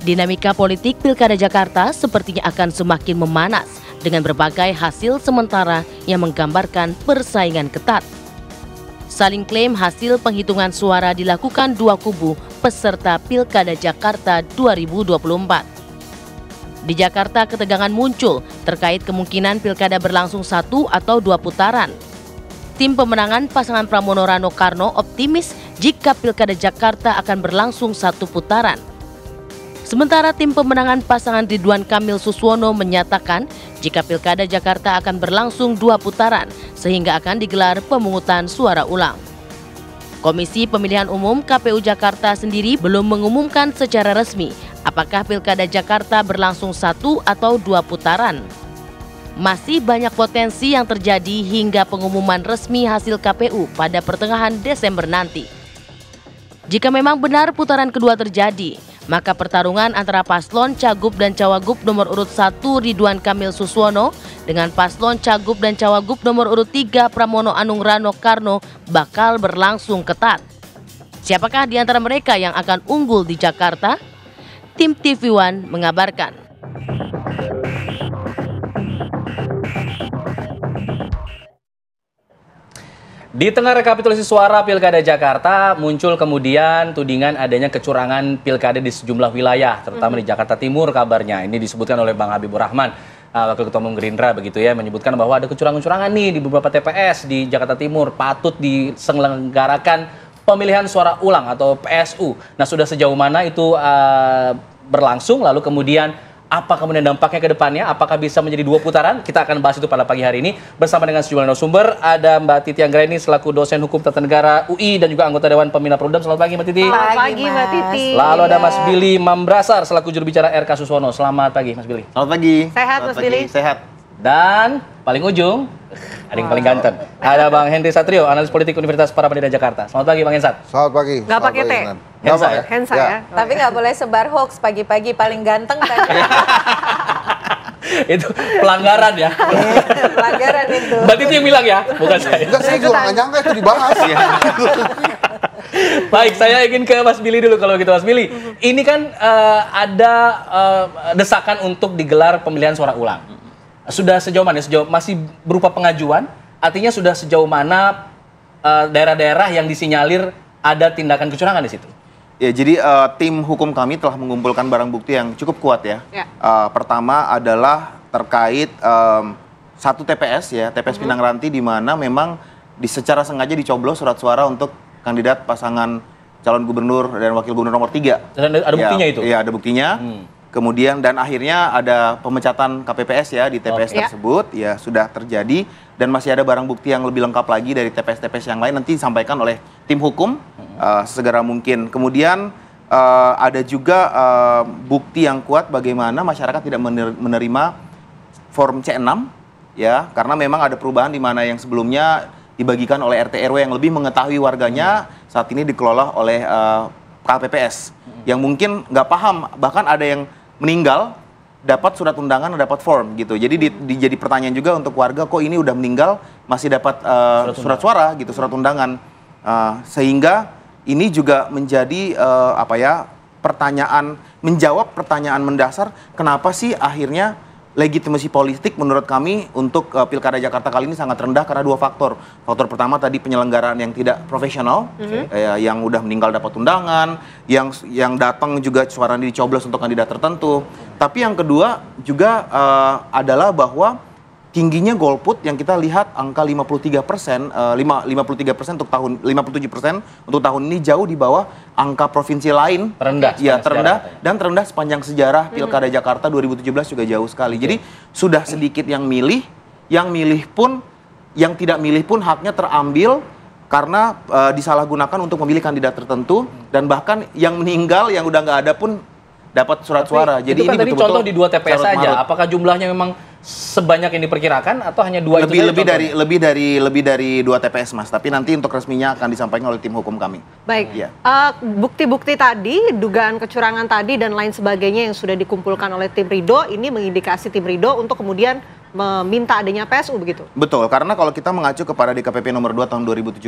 Dinamika politik Pilkada Jakarta sepertinya akan semakin memanas dengan berbagai hasil sementara yang menggambarkan persaingan ketat. Saling klaim hasil penghitungan suara dilakukan dua kubu peserta Pilkada Jakarta 2024. Di Jakarta, ketegangan muncul terkait kemungkinan pilkada berlangsung 1 atau 2 putaran. Tim pemenangan pasangan Pramono Rano Karno optimis jika Pilkada Jakarta akan berlangsung 1 putaran. Sementara tim pemenangan pasangan Ridwan Kamil Suswono menyatakan jika Pilkada Jakarta akan berlangsung 2 putaran sehingga akan digelar pemungutan suara ulang. Komisi Pemilihan Umum KPU Jakarta sendiri belum mengumumkan secara resmi apakah Pilkada Jakarta berlangsung 1 atau 2 putaran. Masih banyak potensi yang terjadi hingga pengumuman resmi hasil KPU pada pertengahan Desember nanti. Jika memang benar putaran kedua terjadi, maka pertarungan antara paslon Cagup dan Cawagup nomor urut 1 Ridwan Kamil Suswono dengan paslon Cagup dan Cawagup nomor urut 3 Pramono Anung Rano Karno bakal berlangsung ketat. Siapakah di antara mereka yang akan unggul di Jakarta? Tim TV One mengabarkan. Di tengah rekapitulasi suara Pilkada Jakarta, muncul kemudian tudingan adanya kecurangan pilkada di sejumlah wilayah, terutama di Jakarta Timur kabarnya. Ini disebutkan oleh Bang Habibur Rahman, Wakil Ketua Umum Gerindra begitu ya, menyebutkan bahwa ada kecurangan-kecurangan nih di beberapa TPS di Jakarta Timur, patut diselenggarakan pemilihan suara ulang atau PSU. Nah, sudah sejauh mana itu berlangsung, lalu kemudian apa kemudian dampaknya ke depannya? Apakah bisa menjadi 2 putaran? Kita akan bahas itu pada pagi hari ini bersama dengan sejumlah narasumber. Ada Mbak Titi Anggraini selaku dosen hukum tata negara UI dan juga anggota Dewan Pembina Perludem. Selamat pagi Mbak Titi. Selamat pagi Mbak Titi. Lalu ada Mas Billy Mambrasar selaku juru bicara RK Suswono. Selamat pagi Mas Billy. Selamat pagi. Sehat Mas Billy. Sehat. Dan paling ujung, ada yang paling ganteng. Ada Bang Henry Satrio, analis politik Universitas Paramadina Jakarta. Selamat pagi Bang Hensat. Selamat pagi. Nggak pakai teh. Hensa ya? Hensa ya. Tapi nggak boleh sebar hoax pagi-pagi paling ganteng kan? Itu pelanggaran ya. Pelanggaran itu. Mbak Titi yang bilang ya, bukan saya. Enggak, saya juga nggak nyangka itu dibahas. Baik, saya ingin ke Mas Billy dulu kalau gitu Mas Billy. Ini kan ada desakan untuk digelar pemilihan suara ulang. Sudah sejauh mana? Masih berupa pengajuan? Artinya sudah sejauh mana daerah-daerah yang disinyalir ada tindakan kecurangan di situ? Ya, jadi tim hukum kami telah mengumpulkan barang bukti yang cukup kuat ya. Pertama adalah terkait satu TPS ya, TPS Pinang Ranti, di mana memang secara sengaja dicoblos surat suara untuk kandidat pasangan calon gubernur dan wakil gubernur nomor 3. Dan ada buktinya itu? Iya, ada buktinya. Kemudian dan akhirnya ada pemecatan KPPS ya di TPS tersebut, ya sudah terjadi, dan masih ada barang bukti yang lebih lengkap lagi dari TPS-TPS yang lain, nanti disampaikan oleh tim hukum segera mungkin. Kemudian ada juga bukti yang kuat bagaimana masyarakat tidak menerima form C6 ya, karena memang ada perubahan di mana yang sebelumnya dibagikan oleh RT RW yang lebih mengetahui warganya, saat ini dikelola oleh KPPS yang mungkin nggak paham, bahkan ada yang meninggal dapat surat undangan, dapat form gitu. Jadi jadi pertanyaan juga untuk warga, kok ini udah meninggal masih dapat surat suara gitu, surat undangan. Sehingga ini juga menjadi pertanyaan, menjawab pertanyaan mendasar, kenapa sih akhirnya legitimasi politik menurut kami untuk Pilkada Jakarta kali ini sangat rendah karena 2 faktor. Faktor pertama tadi penyelenggaraan yang tidak profesional, yang udah meninggal dapat undangan, yang datang juga suaranya dicoblos untuk kandidat tertentu. Tapi yang kedua juga adalah bahwa tingginya golput yang kita lihat angka 53%, 53% untuk tahun 57% untuk tahun ini jauh di bawah angka provinsi lain. Terendah. Ya, terendah dan terendah sepanjang sejarah Pilkada Jakarta 2017 juga jauh sekali. Jadi sudah sedikit yang milih pun, yang tidak milih pun haknya terambil karena disalahgunakan untuk memilih kandidat tertentu, dan bahkan yang meninggal yang udah nggak ada pun dapat surat suara. Jadi itu kan ini tadi betul-betul contoh di 2 TPS saja. Apakah jumlahnya memang sebanyak yang diperkirakan atau hanya 2 itu? Lebih dari 2 TPS Mas. Tapi nanti untuk resminya akan disampaikan oleh tim hukum kami. Baik. Ya. Bukti-bukti tadi, dugaan kecurangan tadi dan lain sebagainya yang sudah dikumpulkan oleh tim Ridho ini mengindikasi tim Ridho untuk kemudian meminta adanya PSU begitu? Betul, karena kalau kita mengacu kepada DKPP nomor 2 tahun 2017,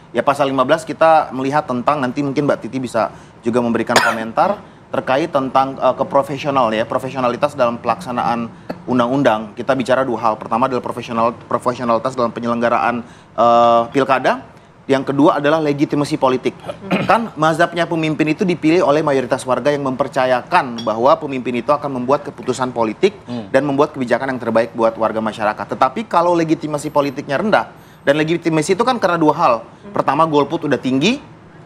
ya pasal 15 kita melihat tentang, nanti mungkin Mbak Titi bisa juga memberikan komentar, terkait tentang profesionalitas dalam pelaksanaan undang-undang. Kita bicara dua hal. Pertama adalah profesionalitas dalam penyelenggaraan pilkada. Yang kedua adalah legitimasi politik. Kan mazhabnya pemimpin itu dipilih oleh mayoritas warga yang mempercayakan bahwa pemimpin itu akan membuat keputusan politik dan membuat kebijakan yang terbaik buat warga masyarakat. Tetapi kalau legitimasi politiknya rendah, dan legitimasi itu kan karena dua hal. Pertama, golput udah tinggi.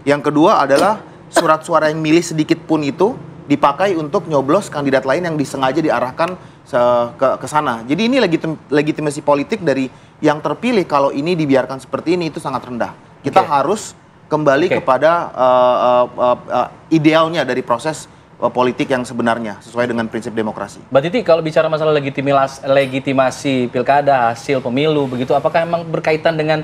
Yang kedua adalah surat suara yang milih sedikit pun itu dipakai untuk nyoblos kandidat lain yang disengaja diarahkan ke sana. Jadi ini legitimasi politik dari yang terpilih kalau ini dibiarkan seperti ini itu sangat rendah. Kita harus kembali kepada idealnya dari proses politik yang sebenarnya sesuai dengan prinsip demokrasi. Mbak Titi, kalau bicara masalah legitimasi pilkada, hasil pemilu, begitu, apakah memang berkaitan dengan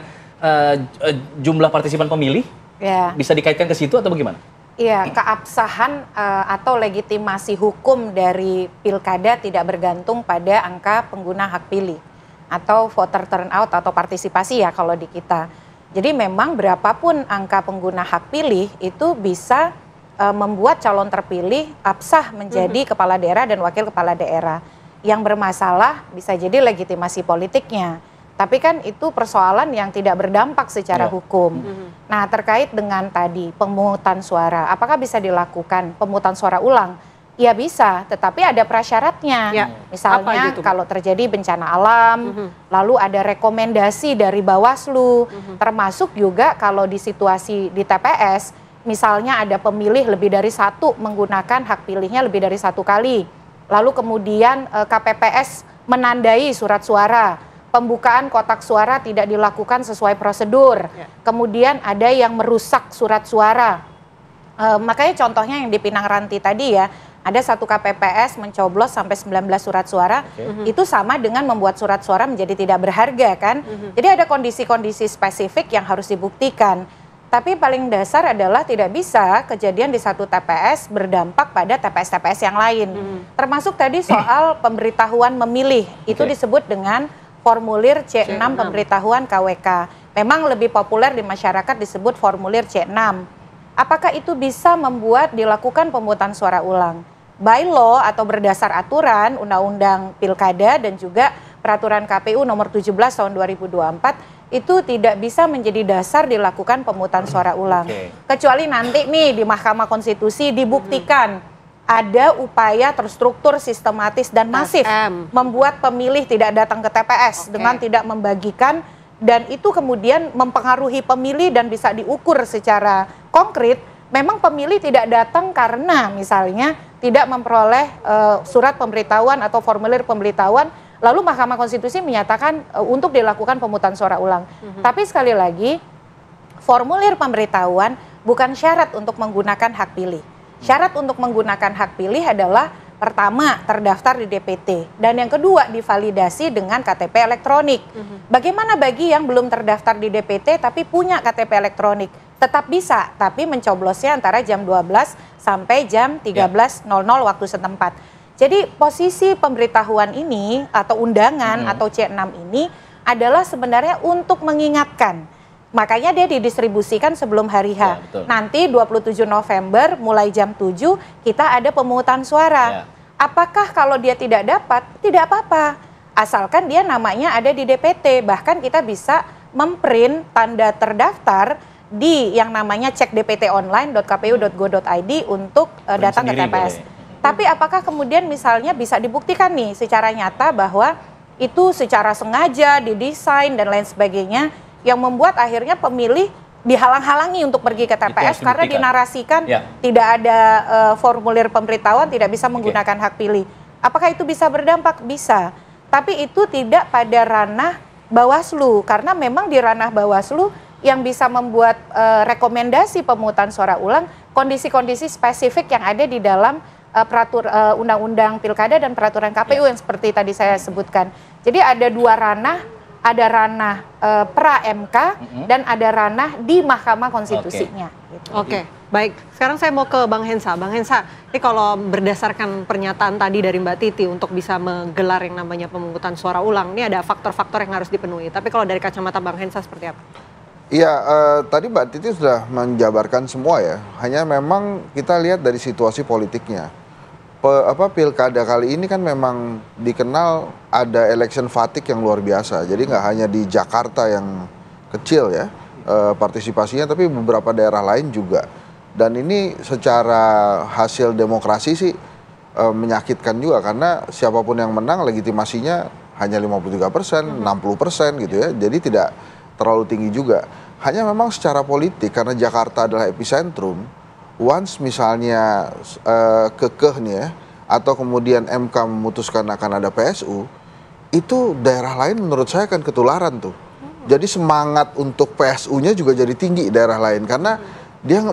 jumlah partisipan pemilih? Ya. Bisa dikaitkan ke situ atau bagaimana? Iya, keabsahan atau legitimasi hukum dari pilkada tidak bergantung pada angka pengguna hak pilih atau voter turnout atau partisipasi ya kalau di kita. Jadi memang berapapun angka pengguna hak pilih itu bisa membuat calon terpilih absah menjadi kepala daerah dan wakil kepala daerah. Yang bermasalah bisa jadi legitimasi politiknya. Tapi kan itu persoalan yang tidak berdampak secara hukum. Nah, terkait dengan tadi pemungutan suara, apakah bisa dilakukan pemungutan suara ulang? Ya bisa, tetapi ada prasyaratnya. Ya. Misalnya kalau terjadi bencana alam, lalu ada rekomendasi dari Bawaslu, termasuk juga kalau di situasi di TPS, misalnya ada pemilih lebih dari satu menggunakan hak pilihnya lebih dari satu kali. Lalu kemudian KPPS menandai surat suara, pembukaan kotak suara tidak dilakukan sesuai prosedur. Kemudian ada yang merusak surat suara. Makanya contohnya yang di Pinang Ranti tadi ya, ada satu KPPS mencoblos sampai 19 surat suara, itu sama dengan membuat surat suara menjadi tidak berharga kan. Jadi ada kondisi-kondisi spesifik yang harus dibuktikan. Tapi paling dasar adalah tidak bisa kejadian di satu TPS berdampak pada TPS-TPS yang lain. Termasuk tadi soal pemberitahuan memilih, itu disebut dengan formulir C6 pemberitahuan KWK. Memang lebih populer di masyarakat disebut formulir C6. Apakah itu bisa membuat dilakukan pemungutan suara ulang? By law atau berdasar aturan Undang-Undang Pilkada dan juga Peraturan KPU nomor 17 tahun 2024 itu tidak bisa menjadi dasar dilakukan pemungutan suara ulang. Kecuali nanti nih di Mahkamah Konstitusi dibuktikan ada upaya terstruktur, sistematis dan masif membuat pemilih tidak datang ke TPS dengan tidak membagikan, dan itu kemudian mempengaruhi pemilih dan bisa diukur secara konkret. Memang pemilih tidak datang karena misalnya tidak memperoleh surat pemberitahuan atau formulir pemberitahuan, lalu Mahkamah Konstitusi menyatakan untuk dilakukan pemungutan suara ulang. Tapi sekali lagi, formulir pemberitahuan bukan syarat untuk menggunakan hak pilih. Syarat untuk menggunakan hak pilih adalah pertama terdaftar di DPT, dan yang kedua divalidasi dengan KTP elektronik. Bagaimana bagi yang belum terdaftar di DPT tapi punya KTP elektronik? Tetap bisa, tapi mencoblosnya antara jam 12 sampai jam 13.00 waktu setempat. Jadi posisi pemberitahuan ini atau undangan atau C6 ini adalah sebenarnya untuk mengingatkan. Makanya dia didistribusikan sebelum hari H. Nanti 27 November mulai jam 7 kita ada pemungutan suara. Apakah kalau dia tidak dapat? Tidak apa-apa. Asalkan dia namanya ada di DPT. Bahkan kita bisa memprint tanda terdaftar di yang namanya cekdptonline.kpu.go.id untuk datang ke TPS. Tapi apakah kemudian misalnya bisa dibuktikan nih secara nyata bahwa itu secara sengaja didesain dan lain sebagainya yang membuat akhirnya pemilih dihalang-halangi untuk pergi ke TPS karena dinarasikan tidak ada formulir pemberitahuan, tidak bisa menggunakan hak pilih. Apakah itu bisa berdampak? Bisa. Tapi itu tidak pada ranah Bawaslu, karena memang di ranah Bawaslu yang bisa membuat rekomendasi pemungutan suara ulang kondisi-kondisi spesifik yang ada di dalam Undang-Undang Pilkada dan Peraturan KPU yang seperti tadi saya sebutkan. Jadi ada dua ranah, ada ranah pra-MK dan ada ranah di Mahkamah Konstitusinya. Gitu. Oke, baik. Sekarang saya mau ke Bang Hensa. Bang Hensa, ini kalau berdasarkan pernyataan tadi dari Mbak Titi untuk bisa menggelar yang namanya pemungutan suara ulang, ini ada faktor-faktor yang harus dipenuhi. Tapi kalau dari kacamata Bang Hensa seperti apa? Iya, tadi Mbak Titi sudah menjabarkan semua ya. Hanya memang kita lihat dari situasi politiknya. Pilkada kali ini kan memang dikenal ada election fatigue yang luar biasa. Jadi nggak hanya di Jakarta yang kecil ya partisipasinya, tapi beberapa daerah lain juga. Dan ini secara hasil demokrasi sih menyakitkan juga karena siapapun yang menang legitimasinya hanya 53%, 60% gitu ya. Jadi tidak terlalu tinggi juga. Hanya memang secara politik karena Jakarta adalah epicentrum, once misalnya kekeh nih ya, atau kemudian MK memutuskan akan ada PSU, itu daerah lain menurut saya akan ketularan tuh. Jadi semangat untuk PSU-nya juga jadi tinggi daerah lain karena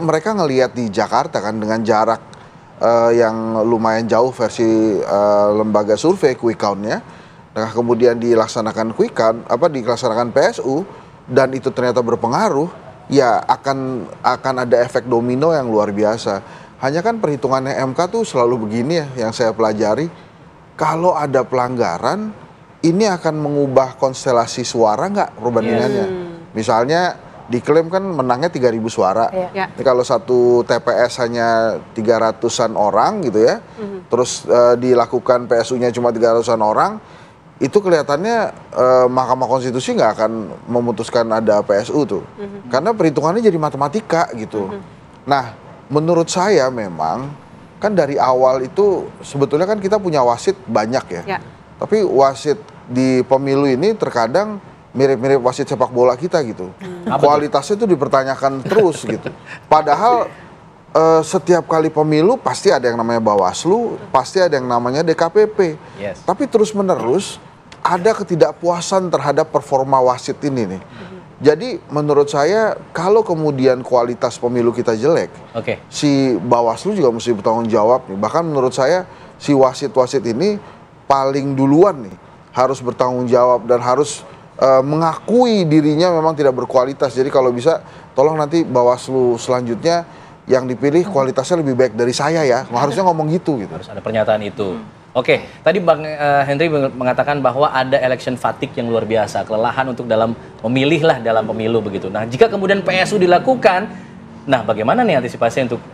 mereka ngelihat di Jakarta kan dengan jarak yang lumayan jauh versi lembaga survei quick count-nya. Nah, kemudian dilaksanakan quick count, dilaksanakan PSU dan itu ternyata berpengaruh, ya akan ada efek domino yang luar biasa. Hanya kan perhitungannya MK tuh selalu begini ya, yang saya pelajari. Kalau ada pelanggaran, ini akan mengubah konstelasi suara nggak perbandingannya. Misalnya diklaim kan menangnya 3.000 suara. Ini kalau satu TPS hanya 300-an orang gitu ya, terus dilakukan PSU-nya cuma 300-an orang, itu kelihatannya Mahkamah Konstitusi nggak akan memutuskan ada PSU tuh. Karena perhitungannya jadi matematika gitu. Nah, menurut saya memang kan dari awal itu sebetulnya kan kita punya wasit banyak ya. Tapi wasit di pemilu ini terkadang mirip-mirip wasit sepak bola kita gitu. Kualitasnya itu dipertanyakan terus gitu. Padahal setiap kali pemilu pasti ada yang namanya Bawaslu, pasti ada yang namanya DKPP. Tapi terus-menerus ada ketidakpuasan terhadap performa wasit ini nih. Jadi menurut saya kalau kemudian kualitas pemilu kita jelek, si Bawaslu juga mesti bertanggung jawab nih. Bahkan menurut saya si wasit-wasit ini paling duluan nih harus bertanggung jawab dan harus mengakui dirinya memang tidak berkualitas. Jadi kalau bisa tolong nanti Bawaslu selanjutnya yang dipilih kualitasnya lebih baik dari saya ya. Harusnya ngomong gitu. Harus ada pernyataan itu. Oke, tadi Bang Henry mengatakan bahwa ada election fatigue yang luar biasa, kelelahan untuk dalam memilih lah dalam pemilu begitu. Nah, jika kemudian PSU dilakukan, nah bagaimana nih antisipasi untuk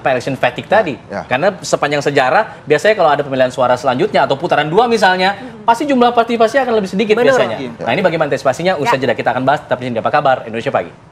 election fatigue tadi? Karena sepanjang sejarah biasanya kalau ada pemilihan suara selanjutnya atau putaran 2 misalnya, pasti jumlah partisipasi akan lebih sedikit biasanya. Nah, ini bagaimana antisipasinya? Usai jeda kita akan bahas, tapi ini apa kabar Indonesia Pagi.